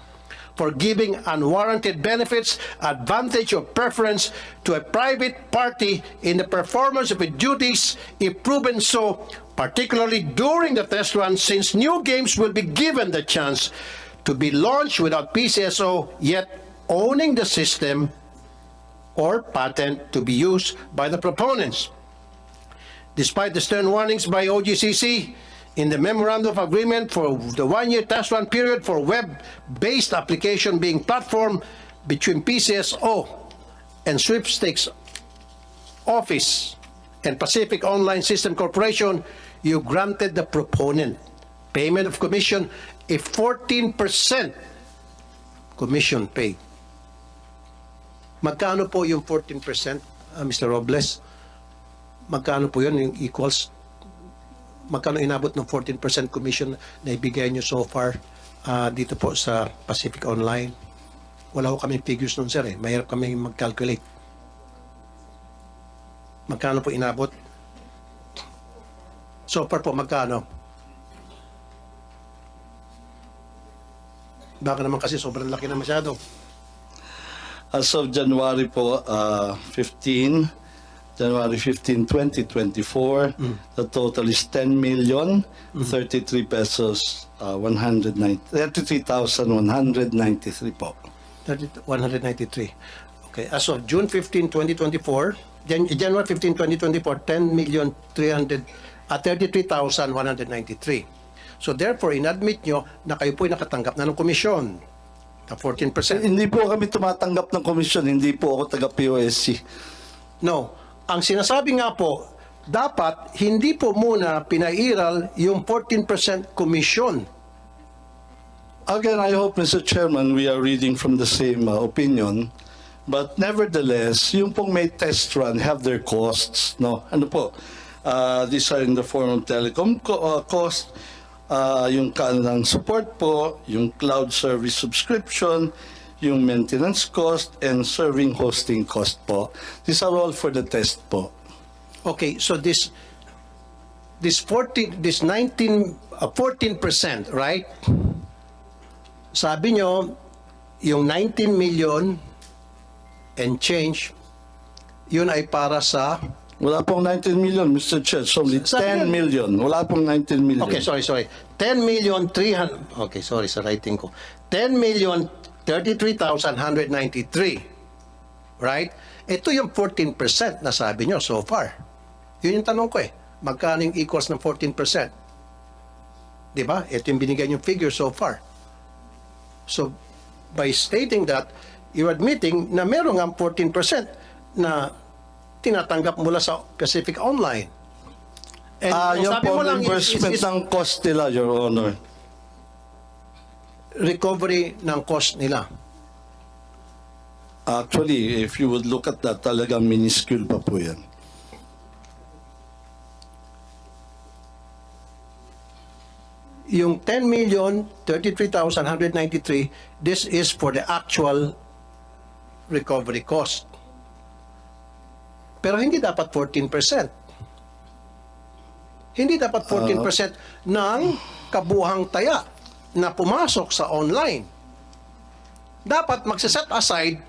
for giving unwarranted benefits, advantage, or preference to a private party in the performance of its duties, if proven so, particularly during the test run, since new games will be given the chance to be launched without Pcso yet owning the system or patent to be used by the proponents. Despite the stern warnings by OGCC, in the Memorandum of Agreement for the 1-year test run period for web-based application being platform between Pcso and Sweepstakes Office and Pacific Online System Corporation, you granted the proponent payment of commission a 14% commission paid. Magkano po yung 14%, Mr. Robles? Magkano po yun, yung equals? Magkano inabot ng 14% commission na ibigay nyo so far dito po sa Pacific Online? Wala ko kami figures nun, sir. Mahirap kami mag-calculate. Magkano po inabot? So far po, magkano? Baka naman kasi sobrang laki na masyado. As of January po, 2024, the total is 10,033 pesos, 33,193 po. 193. Okay. As of June 15, 2024, January 15, 2024, 33,193. So therefore, inadmit nyo na kayo po'y nakatanggap na ng komisyon na 14%. Hindi po kami tumatanggap ng komisyon, hindi po ako taga-POSC. No. Ang sinasabi nga po, dapat hindi po muna pinairal yung 14% komisyon. Again, I hope, Mr. Chairman, we are reading from the same opinion. But nevertheless, yung pong may test run have their costs. No? Ano po? These are in the form of telecom cost, yung kanilang support po, yung cloud service subscription, yung maintenance cost, and serving hosting cost po. These are all for the test po. Okay, so this 14% right? Sabi nyo, yung 19 million and change, yun ay para sa... Wala pong 19 million, Mr. Chair. It's only Sabi 10 million. Wala pong 19 million. Okay, sorry. 10 million 300... Okay, sorry sa writing ko. 10 million 33,193. Right? Ito yung 14% na sabi nyo so far. Yun yung tanong ko eh. Magkano yung equals ng 14%? Diba? Ito yung binigay yung figure so far. So, by stating that, you're admitting na meron nga 14% na tinatanggap mula sa Pacific Online. And Yung sabi po mo lang, reimbursement is ng cost nila, Your Honor. recovery ng cost nila. Actually, if you would look at that, talagang minuscule pa po yan. Yung 10,033,193, this is for the actual recovery cost. Pero hindi dapat 14%. Hindi dapat 14% ng kabuhang taya na pumasok sa online. Dapat magsiset aside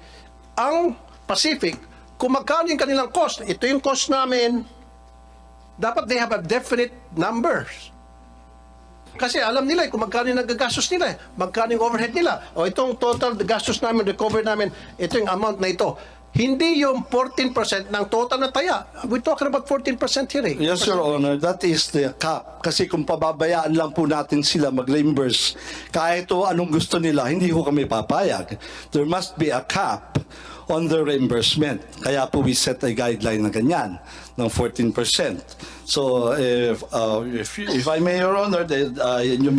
ang Pacific kung magkano yung kanilang cost. Ito yung cost namin. Dapat they have a definite numbers. Kasi alam nila kung magkano yung nagagastos nila, magkano yung overhead nila. O itong total gastos namin, recover namin, ito yung amount na ito. Hindi yung 14% ng total na taya. We're talking about 14% here eh. Yes, Your Honor, that is the cap. Kasi kung pababayaan lang po natin sila mag-reimburse, kahit o anong gusto nila, hindi ko kami papayag. There must be a cap on the reimbursement. Kaya po we set a guideline na ganyan, ng 14%. So, if I may, Your Honor,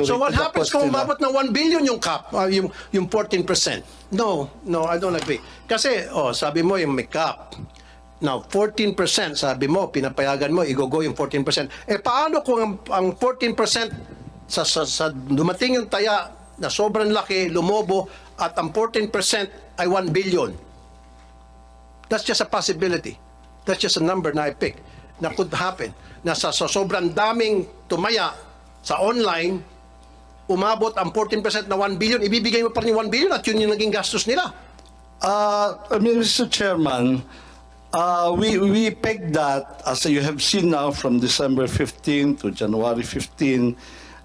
So what happens kung umabot ng 1 billion yung cap, yung 14%? No, I don't agree. Kasi, sabi mo yung may cap. Now, 14%, sabi mo, pinapayagan mo, igogo yung 14%. Eh, paano kung ang 14% sa dumating yung taya na sobrang laki, lumobo, at ang 14% ay 1 billion? That's just a possibility. That's just a number na I pick na could happen. Na sa sobrang daming tumaya sa online, umabot ang 14% na 1 billion, ibibigay mo pa rin yung 1 billion at yun yung naging gastos nila. Mr. Chairman, we pegged that, as you have seen now, from December 15 to January 15,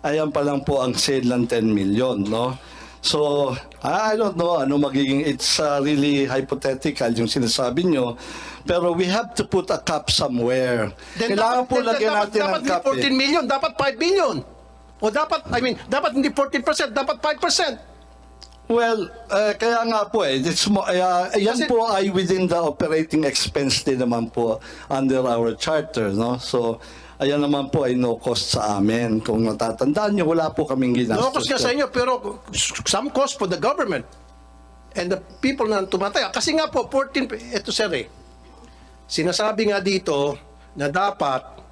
ayan pa lang po ang sale ng 10 million, no? So, I don't know ano magiging, it's really hypothetical yung sinasabi nyo, pero we have to put a cap somewhere. Kailangan po lagyan natin ang cap. Dapat 14 million, dapat 5 billion. O dapat, dapat hindi 14%, dapat 5%. Well, kaya nga po yan po ay within the operating expense din naman po under our charter, no? So, ayan naman po ay no cost sa amin. Kung natatandaan nyo, wala po kaming ginastos. No cost nga sa inyo, pero some cost for the government. And the people na tumataya, kasi nga po, 14, ito sir sinasabi nga dito na dapat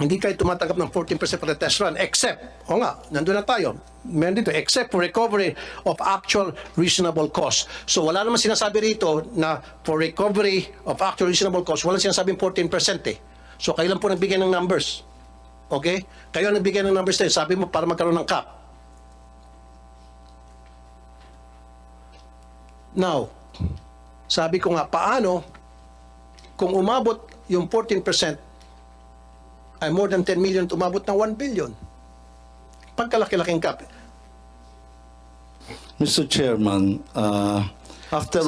hindi kayo tumatanggap ng 14% for the test run, except, nandun na tayo, meron dito, except for recovery of actual reasonable cost. So wala naman sinasabi rito na for recovery of actual reasonable cost, wala sinasabing 14% So kayo lang po nagbigay ng numbers. Okay? Kayo ang nagbigay ng numbers tayo. Sabi mo para magkaroon ng cap. Now, sabi ko nga, paano kung umabot yung 14% ay more than 10 million, umabot ng 1 billion? Pagkalaki-laking cap. Mr. Chairman, after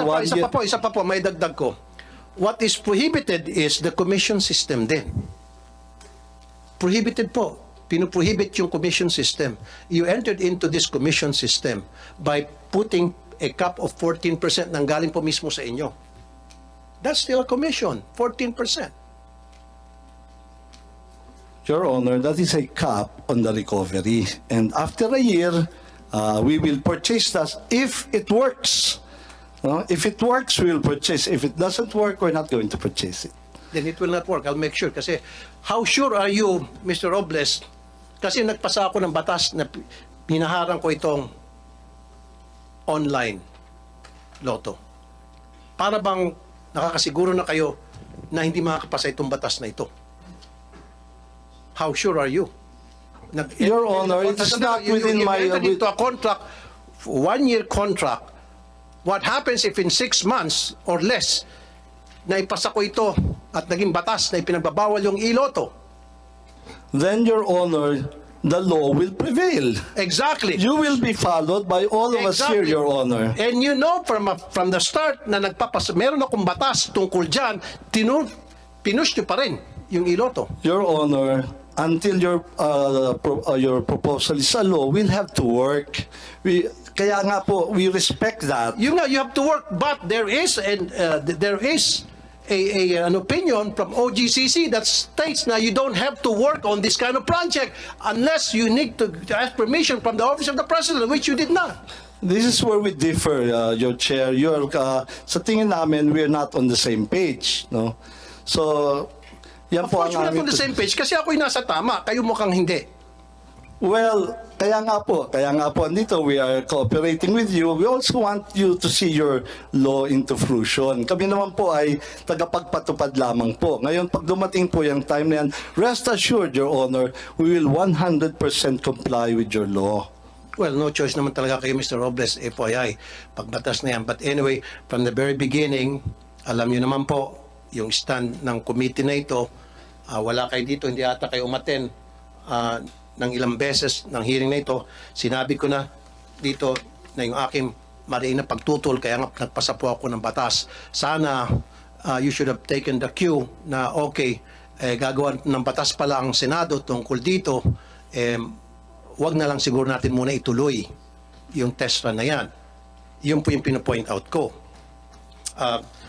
Isa pa po, may dagdag ko. What is prohibited is the commission system din. Prohibited po. Pinuprohibit yung commission system. You entered into this commission system by putting a cap of 14% nang galing po mismo sa inyo. That's still a commission, 14%. Your Honor, that is a cap on the recovery. And after a year, we will purchase that if it works. If it works, we will purchase. If it doesn't work, we're not going to purchase it. Then it will not work. I'll make sure. Kasi how sure are you, Mr. Robles? Kasi nagpasa ako ng batas na hinaharang ko itong online Lotto. Para bang nakakasiguro na kayo na hindi makakapasa itong batas na ito? How sure are you? Your Honor, it is not within my... You entered into a contract, 1-year contract. What happens if in 6 months or less, naipasa ko ito at naging batas na ipinagbabawal yung iloto? Then, Your Honor, the law will prevail. Exactly. You will be followed by all of us here, Your Honor. And you know from the start na meron akong batas tungkol dyan, pinush nyo pa rin yung iloto. Your Honor, until your proposal is a law, we'll have to work. Kaya nga po, we respect that. You have to work, but there is an opinion from OGCC that states na you don't have to work on this kind of project unless you need to ask permission from the office of the president, which you did not. This is where we differ, Your Chair. Sa tingin namin, we're not on the same page. No? So, yan Of po course, we're not on the same page kasi ako'y nasa tama, kayo mukhang hindi. Well, kaya nga po, Nito, we are cooperating with you. We also want you to see your law into fruition. Kami naman po ay tagapagpatupad lamang po. Ngayon, pag dumating po yung time na yan, rest assured, Your Honor, we will 100% comply with your law. Well, no choice naman talaga kayo, Mr. Robles, FYI, pagbatas na yan. But anyway, from the very beginning, alam nyo naman po, yung stand ng committee na ito, wala kayo dito, hindi ata kayo umaten ng ilang beses ng hearing na ito. Sinabi ko na dito na yung aking mariin na pagtutol, kaya nga nagpasa po ako ng batas. Sana you should have taken the cue na okay, gagawa ng batas pala ang Senado tungkol dito, wag na lang siguro natin muna ituloy yung test run na yan. Yun po yung pinapoint out ko.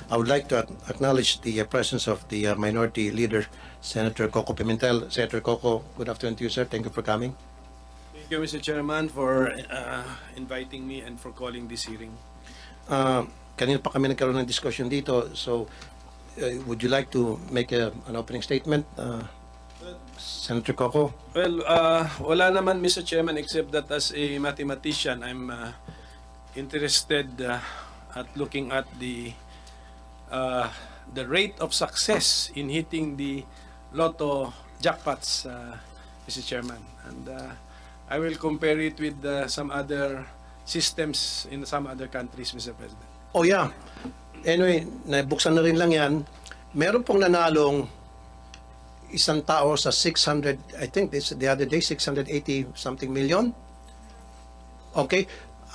I would like to acknowledge the presence of the minority leader, Senator Koko Pimentel. Senator Koko, good afternoon to you, sir. Thank you for coming. Thank you, Mr. Chairman, for inviting me and for calling this hearing. Kanina pa kami nagkaroon ng discussion dito. So, would you like to make an opening statement, Senator Koko? Well, wala naman, Mr. Chairman, except that as a mathematician, I'm interested at looking at the rate of success in hitting the Lotto jackpots, Mr. Chairman. And I will compare it with some other systems in some other countries, Mr. President. Oh yeah. Anyway, nabuksan na rin lang yan. Meron pong nanalong isang tao sa 600, I think the other day, 680 something million. Okay.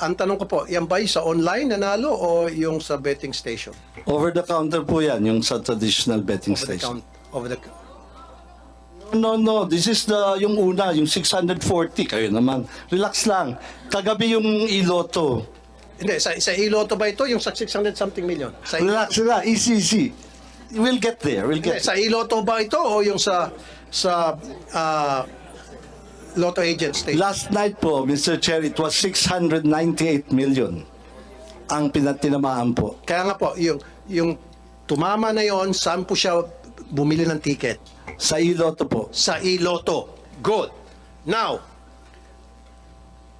Ang tanong ko po, yan ba sa online nanalo o yung sa betting station? Over the counter po yan, yung sa traditional betting station. No. This is yung una, yung 640. Kayo naman. Relax lang. Kagabi yung iloto. Hindi, sa iloto ba ito, yung sa 600 something million? Relax na, easy. We'll get there. Sa iloto ba ito o yung sa Lotto agent station? Last night po, Mr. Chair, it was 698 million. ang pinatinamaan po. Kaya nga po, yung tumama na yon, saan po siya bumili ng ticket? Sa Lotto po. Sa Lotto. Good. Now,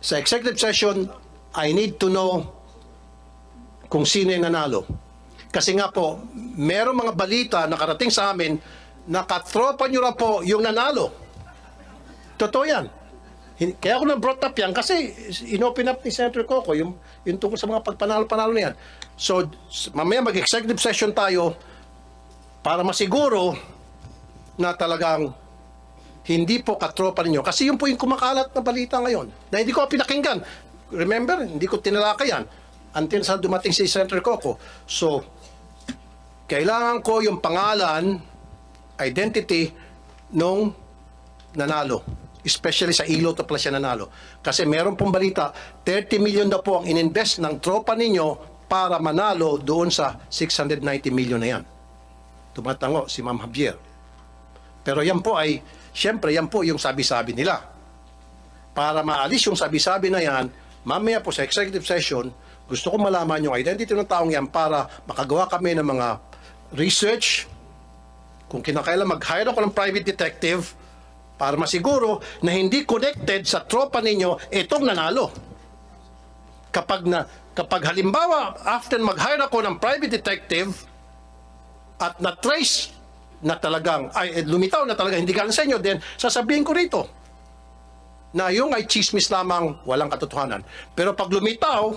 sa executive session, I need to know kung sino yung nanalo. Kasi nga po, merong mga balita nakarating sa amin na katropa nyo na po yung nanalo. Totoo yan. Kaya ako na-brought up yan kasi inopen up ni Senator Koko yung tungkol sa mga pagpanalo-panalo na yan. So, mamaya mag-executive session tayo para masiguro na talagang hindi po katropa ninyo. Kasi yun po yung kumakalat na balita ngayon na hindi ko pinakinggan. Remember, hindi ko tinalakay yan until sa dumating si Senator Koko. So, kailangan ko yung pangalan, identity nung nanalo. Especially sa Lotto pala siya nanalo. Kasi meron pong balita, 30 million na po ang ininvest ng tropa ninyo para manalo doon sa 690 million na yan. Tumatango si Ma'am Javier. Pero yan po ay, syempre yan po yung sabi-sabi nila. Para maalis yung sabi-sabi na yan, mamaya po sa executive session, gusto ko malaman yung identity ng taong yan para makagawa kami ng mga research. Kung kinakailan mag-hire ako ng private detective para masiguro na hindi connected sa tropa ninyo itong nanalo. Kapag halimbawa, after mag-hire ako ng private detective at na-trace na talagang, lumitaw na talagang hindi galing sa inyo, then sasabihin ko rito na yung ay chismis lamang, walang katotohanan. Pero pag lumitaw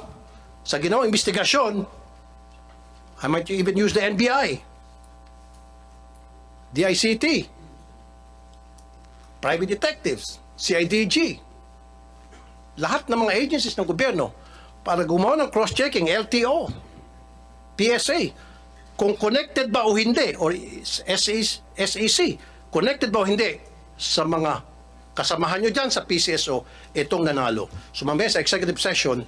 sa ginawang investigasyon, I might even use the NBI, DICT, private detectives, CIDG, lahat ng mga agencies ng gobyerno para gumawa ng cross-checking, LTO, PSA, kung connected ba o hindi, or SEC, connected ba o hindi sa mga kasamahan nyo dyan sa Pcso, itong nanalo. So mamaya sa executive session,